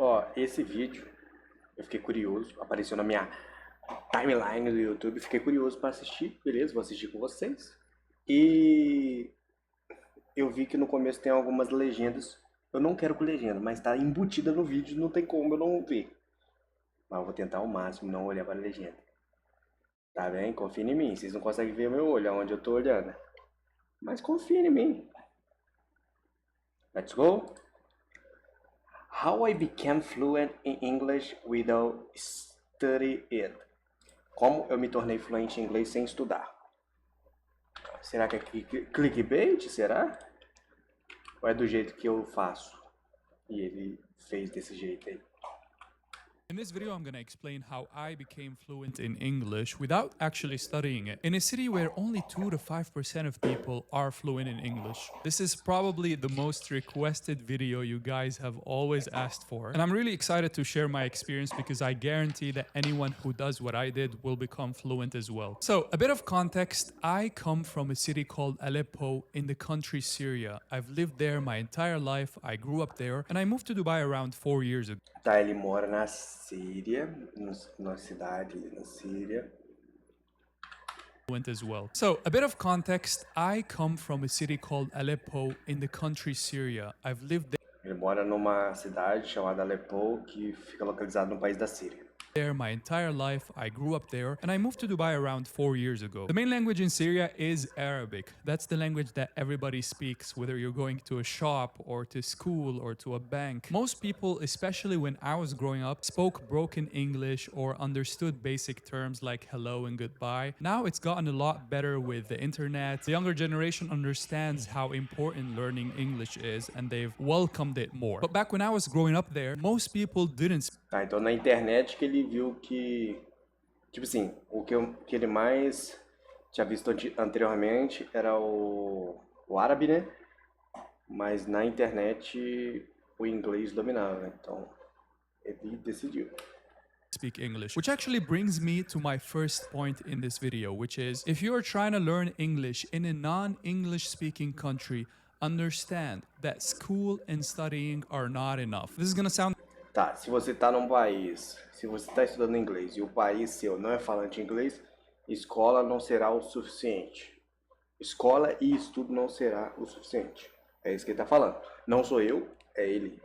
Ó, esse vídeo eu fiquei curioso, apareceu na minha timeline do YouTube, fiquei curioso para assistir, beleza, vou assistir com vocês. E eu vi que no começo tem algumas legendas, eu não quero com legenda, mas tá embutida no vídeo, não tem como eu não ver. Mas eu vou tentar ao máximo não olhar para a legenda. Tá bem? Confia em mim, vocês não conseguem ver meu olho, aonde eu tô olhando. Mas confia em mim. Let's go! How I became fluent in English without studying it. Como eu me tornei fluente em inglês sem estudar. Será que é clickbait? Será? Ou é do jeito que eu faço? E ele fez desse jeito aí. In this video, I'm going to explain how I became fluent in English without actually studying it. In a city where only 2 to 5% of people are fluent in English. This is probably the most requested video you guys have always asked for. And I'm really excited to share my experience because I guarantee that anyone who does what I did will become fluent as well. So, a bit of context, I come from a city called Aleppo in the country Syria. I've lived there my entire life, I grew up there, and I moved to Dubai around 4 years ago. Tá, ele mora na Síria, na cidade na Síria. As well. So, a bit of context, I come from a city called Aleppo in the country Syria. I've lived Ele mora numa cidade chamada Aleppo, que fica localizada no país da Síria. there my entire life. I grew up there and I moved to Dubai around 4 years ago. The main language in Syria is Arabic. That's the language that everybody speaks, whether you're going to a shop or to school or to a bank. Most people, especially when I was growing up, spoke broken English or understood basic terms like hello and goodbye. Now it's gotten a lot better with the internet. The younger generation understands how important learning English is and they've welcomed it more. But back when I was growing up there, most people didn't Tá, então na internet que ele viu que, tipo assim, que ele mais tinha visto anteriormente era o árabe, né? Mas na internet o inglês dominava, então ele decidiu. speak English. Which actually brings me to my first point in this video, which is if you are trying to learn English in a non-English speaking country, understand that school and studying are not enough. This is gonna sound Tá, se você tá num país, se você está estudando inglês e o país seu não é falante inglês, escola não será o suficiente. Escola e estudo não será o suficiente. É isso que ele tá falando. Não sou eu, é ele.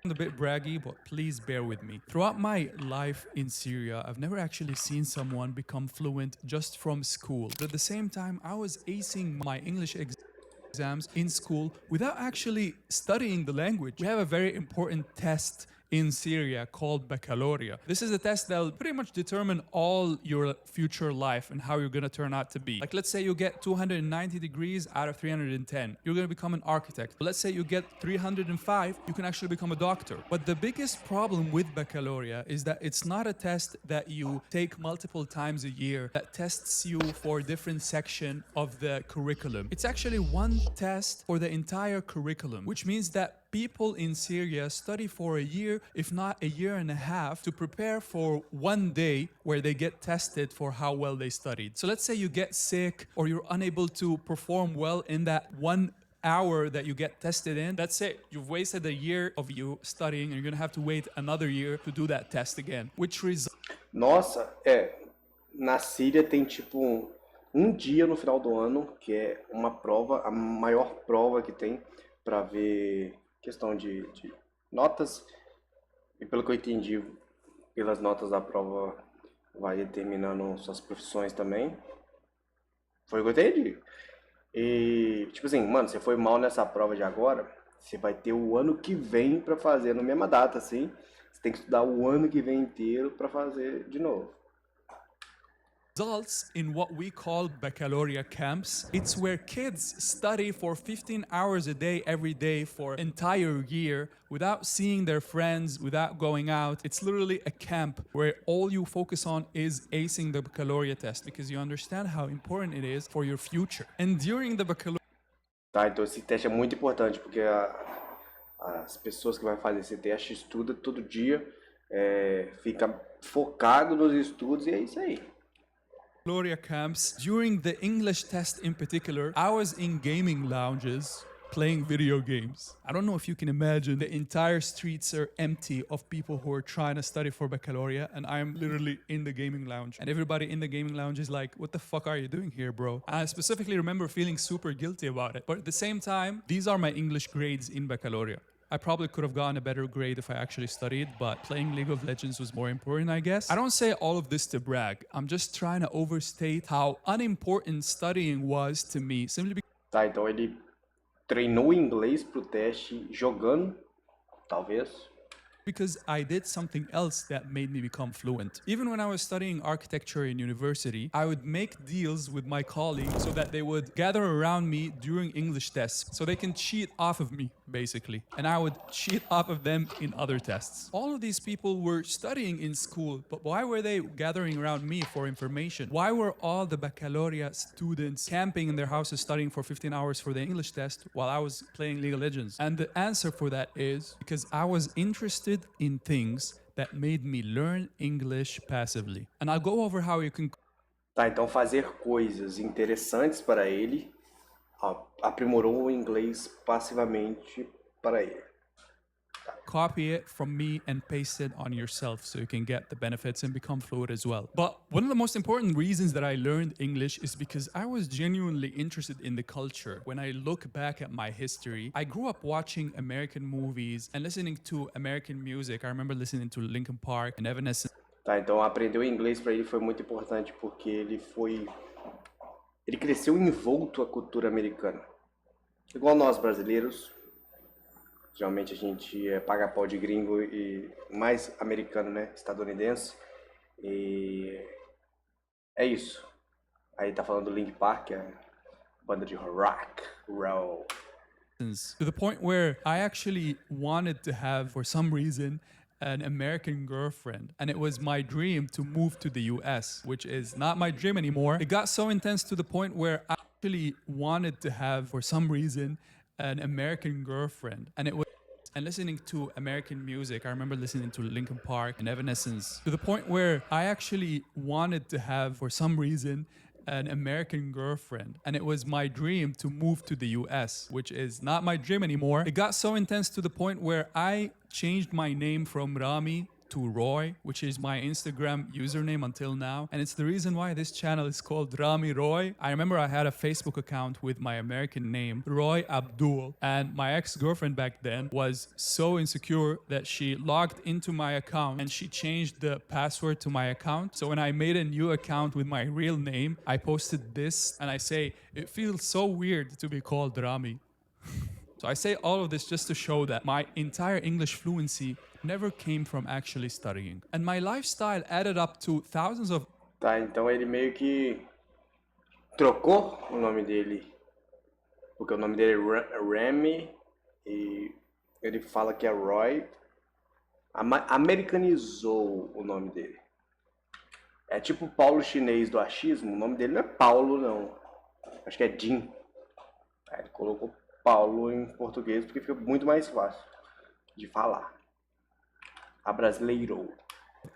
a bit braggy, but please bear with me. Throughout my life in Syria, I've never actually seen someone become fluent just from school. But at the same time, I was acing my English exams in school without actually studying the language. We have a very important test in Syria called baccalaureate. This is a test that will pretty much determine all your future life and how you're going to turn out to be. Like let's say you get 290 degrees out of 310. You're going to become an architect. But let's say you get 305, you can actually become a doctor. But the biggest problem with baccalaureate is that it's not a test that you take multiple times a year that tests you for different section of the curriculum. It's actually one test for the entire curriculum, which means that people in Syria study for a year, if not a year and a half, to prepare for one day where they get tested for how well they studied. So let's say you get sick or you're unable to perform well in that 1 hour that you get tested in. That's it. You've wasted a year of you studying and you're gonna have to wait another year to do that test again, which results Nossa, na Síria tem tipo um dia no final do ano que é uma prova, a maior prova que tem para ver questão de notas. E pelo que eu entendi, pelas notas da prova vai determinando suas profissões também. Foi o que eu entendi. E tipo assim, mano, você foi mal nessa prova de agora, você vai ter o ano que vem para fazer na mesma data, assim. Você tem que estudar o ano que vem inteiro para fazer de novo. in what we call baccalaureate camps. It's where kids study for 15 hours a day every day for entire year without seeing their friends, without going out. It's literally a camp where all you focus on is acing the baccalaureate test because you understand how important it is for your future. And during the baccalaureate Tá, então esse teste é muito importante porque as pessoas que vão fazer esse teste estudam todo dia, fica focado nos estudos e é isso aí. camps, during the English test in particular, I was in gaming lounges playing video games. I don't know if you can imagine, the entire streets are empty of people who are trying to study for baccalaureate, and I'm literally in the gaming lounge. And everybody in the gaming lounge is like, what the fuck are you doing here, bro? I specifically remember feeling super guilty about it. But at the same time, these are my English grades in baccalaureate. I probably could have gotten a better grade if I actually studied, but playing League of Legends was more important, I guess. I don't say all of this to brag. I'm just trying to overstate how unimportant studying was to me, simply because Tá, então ele treinou inglês pro teste jogando, talvez. I did something else that made me become fluent. Even when I was studying architecture in university, I would make deals with my colleagues so that they would gather around me during English tests so they can cheat off of me, basically. And I would cheat off of them in other tests. All of these people were studying in school, but why were they gathering around me for information? Why were all the baccalaureate students camping in their houses studying for 15 hours for the English test while I was playing League of Legends? And the answer for that is because I was interested in things that made me learn English passively. And I'll go over how you can Tá, então fazer coisas interessantes para ele aprimorou o inglês passivamente para ele. copy it from me and paste it on yourself so you can get the benefits and become fluent as well. But one of the most important reasons that I learned English is because I was genuinely interested in the culture. When I look back at my history, I grew up watching American movies and listening to American music. I remember listening to Linkin Park and Evanescence. Tá, então aprender o inglês para ele foi muito importante porque ele cresceu envolto à cultura americana. Igual nós brasileiros, geralmente a gente paga pau de gringo e mais americano, né? Estadunidense. E é isso. Aí tá falando do Linkin Park, a banda de rock, roll. To the point where I actually wanted to have, for some reason, an American girlfriend. And it was my dream to move to the US, which is not my dream anymore. It got so intense to the point where I actually wanted to have, for some reason, an American girlfriend. And listening to American music, I remember listening to Linkin Park and Evanescence, to the point where I actually wanted to have, for some reason, an American girlfriend. And it was my dream to move to the US, which is not my dream anymore. It got so intense to the point where I changed my name from Rami to Roy, which is my Instagram username until now. And it's the reason why this channel is called Rami Roy. I remember I had a Facebook account with my American name, Roy Abdul. And my ex-girlfriend back then was so insecure that she logged into my account and she changed the password to my account. So when I made a new account with my real name, I posted this and I say, it feels so weird to be called Rami. So I say all of this just to show that my entire English fluency never came from actually studying. And my lifestyle added up to thousands of... Tá, então ele meio que trocou o nome dele, porque o nome dele é Remy, e ele fala que é Roy, americanizou o nome dele. É tipo o Paulo chinês do achismo, o nome dele não é Paulo não, acho que é Jin. Aí ele colocou Paulo em português porque fica muito mais fácil de falar. Abrasileirou.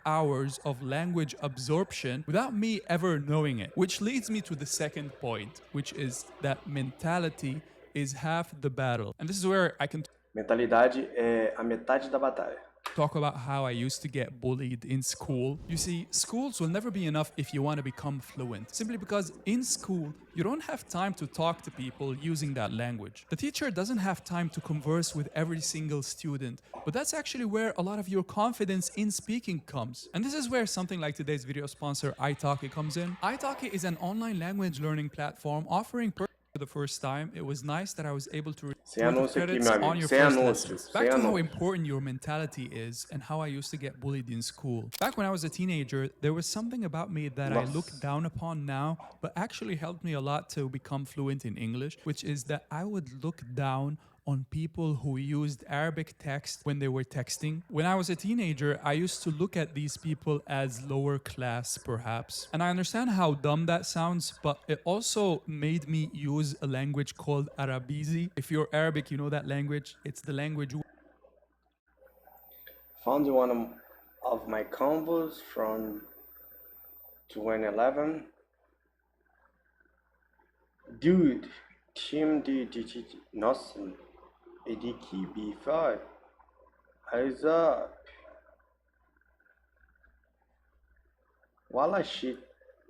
Hours of language absorption without me ever knowing it. Which leads me to the second point, which is that mentality is half the battle. And this is where I can Mentalidade é a metade da batalha. talk about how I used to get bullied in school. You see, schools will never be enough if you want to become fluent. Simply because in school, you don't have time to talk to people using that language. The teacher doesn't have time to converse with every single student, but that's actually where a lot of your confidence in speaking comes. And this is where something like today's video sponsor, italki, comes in. italki is an online language learning platform offering for the first time. It was nice that I was able to Sem anúncio aqui, meu amigo. on your Sem first anúncio. lessons. Sem Back to how anúncio. important your mentality is and how I used to get bullied in school. Back when I was a teenager, there was something about me that I look down upon now, but actually helped me a lot to become fluent in English, which is that I would look down on people who used Arabic text when they were texting. When I was a teenager, I used to look at these people as lower class, perhaps. And I understand how dumb that sounds, but it also made me use a language called Arabizi. If you're Arabic, you know that language. It's the language. Found one of my convos from 2011. Dude, Nossa, Ediki Bifai. Aiza. Wala shit.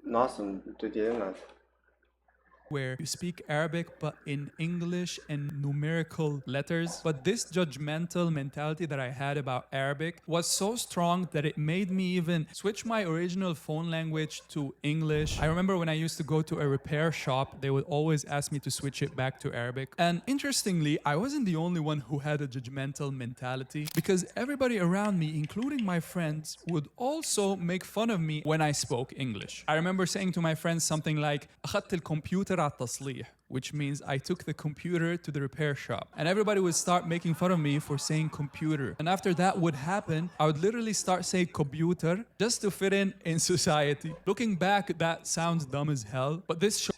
Nossa, não tô entendendo nada. where you speak Arabic but in English and numerical letters. But this judgmental mentality that I had about Arabic was so strong that it made me even switch my original phone language to English. I remember when I used to go to a repair shop, they would always ask me to switch it back to Arabic. And interestingly, I wasn't the only one who had a judgmental mentality because everybody around me, including my friends, would also make fun of me when I spoke English. I remember saying to my friends something like, أخذت الكمبيوتر على التصليح, which means I took the computer to the repair shop. And everybody would start making fun of me for saying computer. And after that would happen, I would literally start saying computer just to fit in society. Looking back, that sounds dumb as hell, but this shows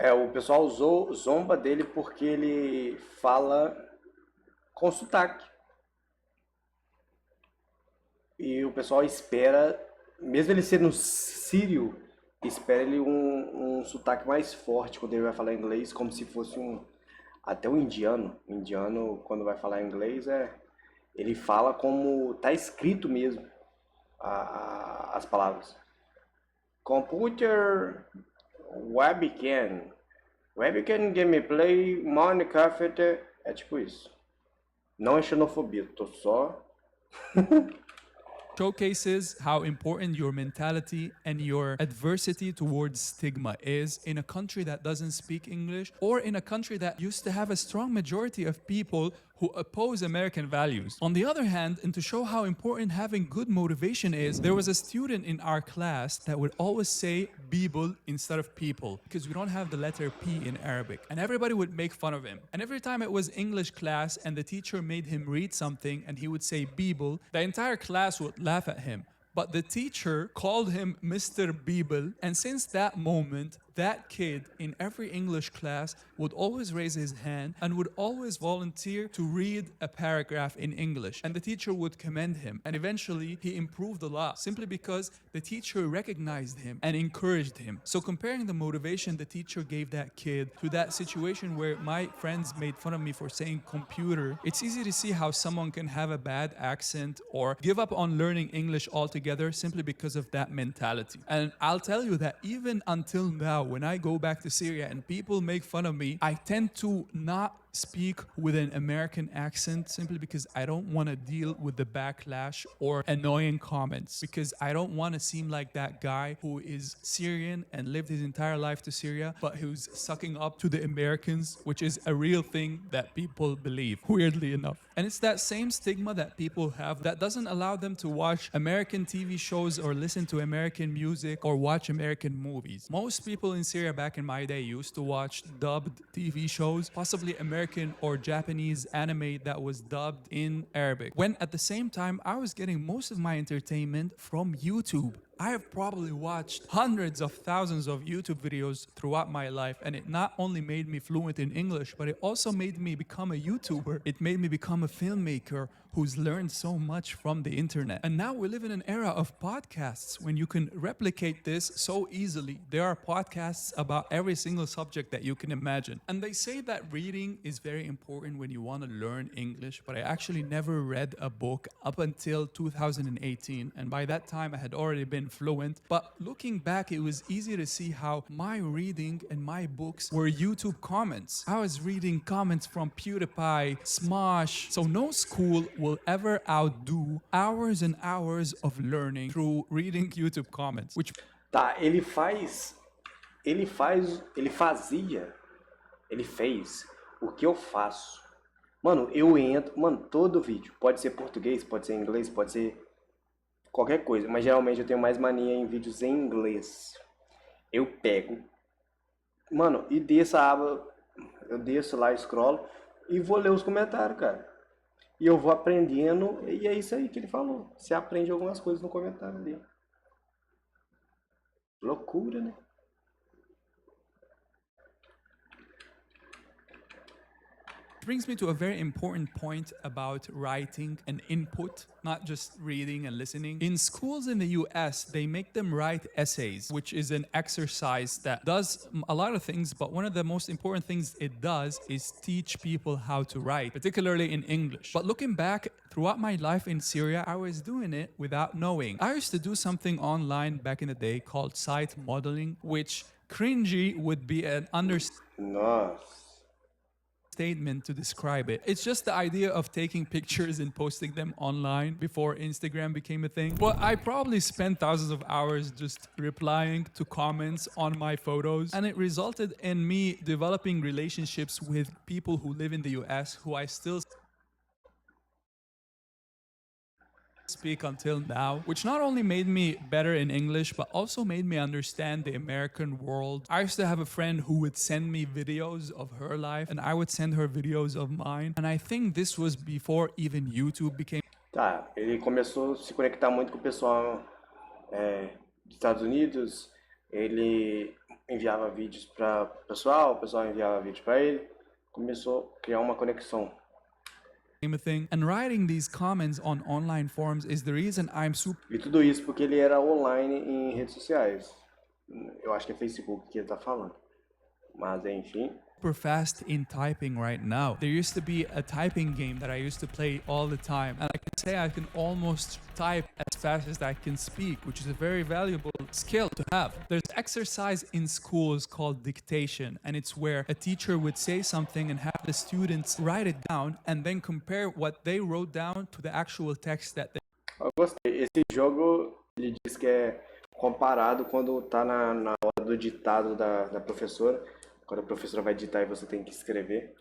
O pessoal zomba dele porque ele fala com sotaque. E o pessoal espera, mesmo ele sendo sírio, espera ele um sotaque mais forte quando ele vai falar inglês, como se fosse até um indiano. O indiano, quando vai falar inglês, ele fala como tá escrito mesmo as palavras. Computer, webcam gameplay, Minecraft, é tipo isso. Não é xenofobia, tô só showcases how important your mentality and your adversity towards stigma is in a country that doesn't speak English or in a country that used to have a strong majority of people who oppose American values. On the other hand, and to show how important having good motivation is, there was a student in our class that would always say people instead of people because we don't have the letter P in Arabic. And everybody would make fun of him. And every time it was English class and the teacher made him read something and he would say people, the entire class would laugh at him. But the teacher called him Mr. Biebel, and since that moment, that kid in every English class would always raise his hand and would always volunteer to read a paragraph in English. And the teacher would commend him. And eventually, he improved a lot simply because the teacher recognized him and encouraged him. So comparing the motivation the teacher gave that kid to that situation where my friends made fun of me for saying computer, it's easy to see how someone can have a bad accent or give up on learning English altogether simply because of that mentality. And I'll tell you that even until now, when I go back to Syria and people make fun of me, I tend to not speak with an American accent simply because I don't want to deal with the backlash or annoying comments, because I don't want to seem like that guy who is Syrian and lived his entire life to Syria but who's sucking up to the Americans, which is a real thing that people believe, weirdly enough. And it's that same stigma that people have that doesn't allow them to watch American TV shows or listen to American music or watch American movies. Most people in Syria back in my day used to watch dubbed TV shows, possibly American or Japanese anime that was dubbed in Arabic. When at the same time, I was getting most of my entertainment from YouTube. I have probably watched hundreds of thousands of YouTube videos throughout my life, and it not only made me fluent in English, but it also made me become a YouTuber. It made me become a filmmaker who's learned so much from the internet. And now we live in an era of podcasts when you can replicate this so easily. There are podcasts about every single subject that you can imagine. And they say that reading is very important when you want to learn English, but I actually never read a book up until 2018. And by that time, I had already been fluent. But looking back, it was easy to see how my reading and my books were YouTube comments. I was reading comments from PewDiePie, Smosh. So no school will ever outdo hours and hours of learning through reading YouTube comments, which Tá, ele fez o que eu faço. Mano, eu entro, mano, todo vídeo, pode ser português, pode ser inglês, pode ser qualquer coisa, mas geralmente eu tenho mais mania em vídeos em inglês. Eu pego, mano, e desço a aba, eu desço lá, scrollo e vou ler os comentários, cara. E eu vou aprendendo, e é isso aí que ele falou. Você aprende algumas coisas no comentário ali. Loucura, né? Brings me to a very important point about writing and input, not just reading and listening. In schools in the US, they make them write essays, which is an exercise that does a lot of things, but one of the most important things it does is teach people how to write, particularly in English. But looking back, throughout my life in Syria, I was doing it without knowing. I used to do something online back in the day called site modeling, which cringy would be an Nossa. statement to describe it. It's just the idea of taking pictures and posting them online before Instagram became a thing. Well, I probably spent thousands of hours just replying to comments on my photos, and it resulted in me developing relationships with people who live in the US who I still speak until now, which not only made me better in English, but also made me understand the American world. I used to have a friend who would send me videos of her life, and I would send her videos of mine. And I think this was before even YouTube became Tá, ele começou a se conectar muito com o pessoal dos Estados Unidos. Ele enviava vídeos para o pessoal enviava vídeos para ele. Começou a criar uma conexão. a thing. And writing these comments on online forums is the reason I'm super E tudo isso porque ele era online em redes sociais. Eu acho que é Facebook que ele tá falando. Mas enfim. fast in typing right now. There used to be a typing game that I used to play all the time, and I can say I can almost type as fast as I can speak, which is a very valuable skill to have. There's exercise in schools called dictation, and it's where a teacher would say something and have the students write it down and then compare what they wrote down to the actual text that they Eu gostei. Esse jogo, ele diz que é comparado quando tá na hora do ditado da professora. Quando a professora vai ditar e você tem que escrever,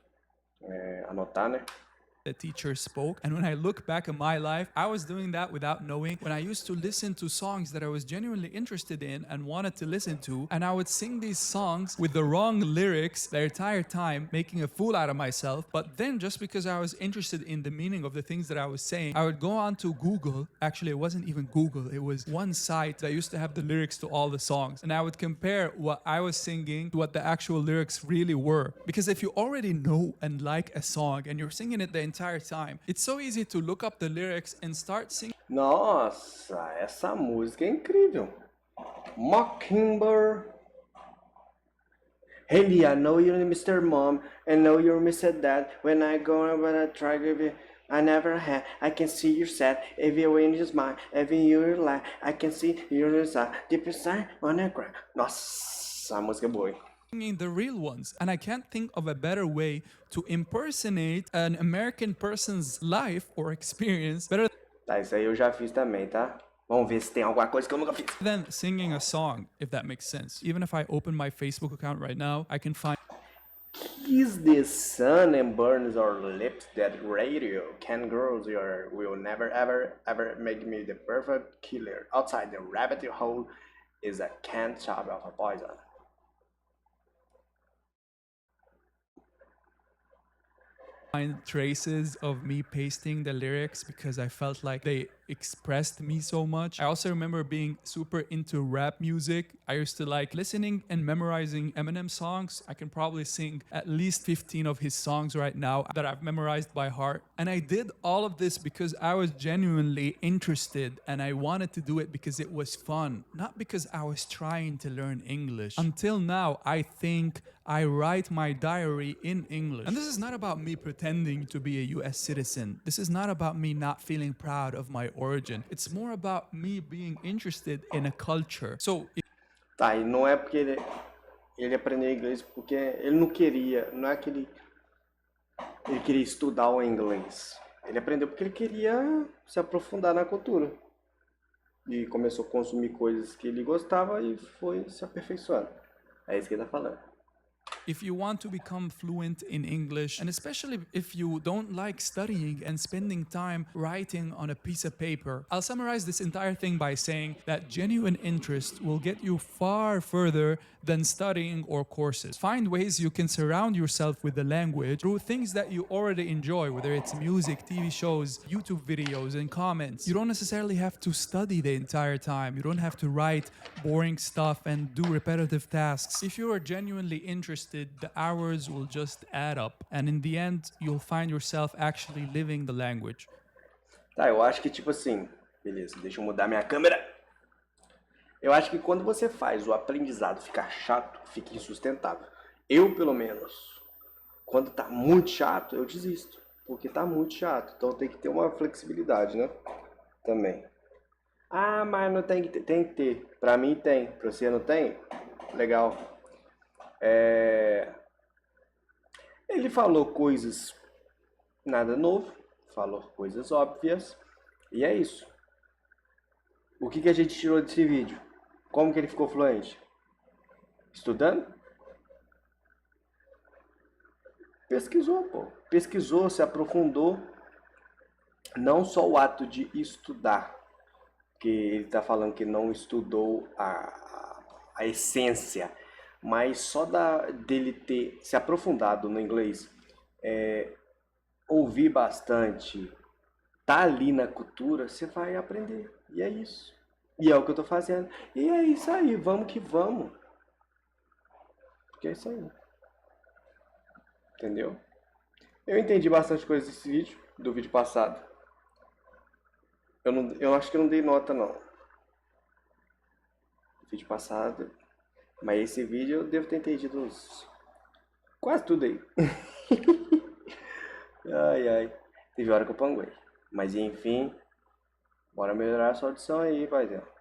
anotar, né? the teacher spoke. And when I look back at my life, I was doing that without knowing. When I used to listen to songs that I was genuinely interested in and wanted to listen to, and I would sing these songs with the wrong lyrics the entire time, making a fool out of myself. But then just because I was interested in the meaning of the things that I was saying, I would go on to Google. Actually, it wasn't even Google. It was one site that used to have the lyrics to all the songs. And I would compare what I was singing to what the actual lyrics really were. Because if you already know and like a song and you're singing it the entire time, it's so easy to look up the lyrics and start singing. Nossa, essa música é incrível. Mockingbird. Hey Lee, I know you're Mr. Mom, and know you're Mr. Dad. When I go when I try to give you, I never had. I can see you're sad, every way in your smile, every you laugh. I can see you're inside, deep inside, on the ground. Nossa, a música é boa, hein? Singing the real ones. And I can't think of a better way to impersonate an American person's life or experience better Tá, isso aí eu já fiz também, tá? Vamos ver se tem alguma coisa que eu nunca fiz. than singing a song, if that makes sense. Even if I open my Facebook account right now, I can find Kiss the sun and burns our lips that radio can girls your will never ever ever make me the perfect killer. Outside the rabbit hole is a can shop of a poison. traces of me pasting the lyrics because I felt like they expressed me so much. I also remember being super into rap music. I used to like listening and memorizing Eminem songs. I can probably sing at least 15 of his songs right now that I've memorized by heart. And I did all of this because I was genuinely interested and I wanted to do it because it was fun, not because I was trying to learn English. Until now, I think I write my diary in English. And this is not about me pretending to be a US citizen. This is not about me not feeling proud of my origin. It's more about me being interested in a culture. So Tá, e não é porque ele aprendeu inglês porque ele não queria, não é que ele queria estudar o inglês. Ele aprendeu porque ele queria se aprofundar na cultura. E começou a consumir coisas que ele gostava e foi se aperfeiçoando. É isso que ele tá falando. if you want to become fluent in English, and especially if you don't like studying and spending time writing on a piece of paper, I'll summarize this entire thing by saying that genuine interest will get you far further than studying or courses. Find ways you can surround yourself with the language through things that you already enjoy, whether it's music, TV shows, YouTube videos, and comments. You don't necessarily have to study the entire time. You don't have to write boring stuff and do repetitive tasks. If you are genuinely interested interested, the hours will just add up, and in the end, you'll find yourself actually living the language. Tá, eu acho que tipo assim, beleza, deixa eu mudar minha câmera. Eu acho que quando você faz o aprendizado ficar chato, fica insustentável. Eu, pelo menos, quando tá muito chato, eu desisto. Porque tá muito chato. Então tem que ter uma flexibilidade, né? Também. Ah, mas não tem que ter. Tem que ter. Pra mim tem. Pra você não tem? Legal. Ele falou coisas nada novo. Falou coisas óbvias. E é isso. O que a gente tirou desse vídeo? Como que ele ficou fluente? Estudando? Pesquisou, pô. Pesquisou, se aprofundou. Não só o ato de estudar, que ele está falando que não estudou a essência, mas só dele ter se aprofundado no inglês, ouvir bastante, tá ali na cultura, você vai aprender. E é isso. E é o que eu tô fazendo. E é isso aí, vamos que vamos. Porque é isso aí. Entendeu? Eu entendi bastante coisa desse vídeo, do vídeo passado. Eu acho que eu não dei nota, não. Vídeo passado. Mas esse vídeo eu devo ter entendido quase tudo aí. Ai, ai. Teve hora que eu panguei. Mas enfim, bora melhorar essa audição aí, paizão.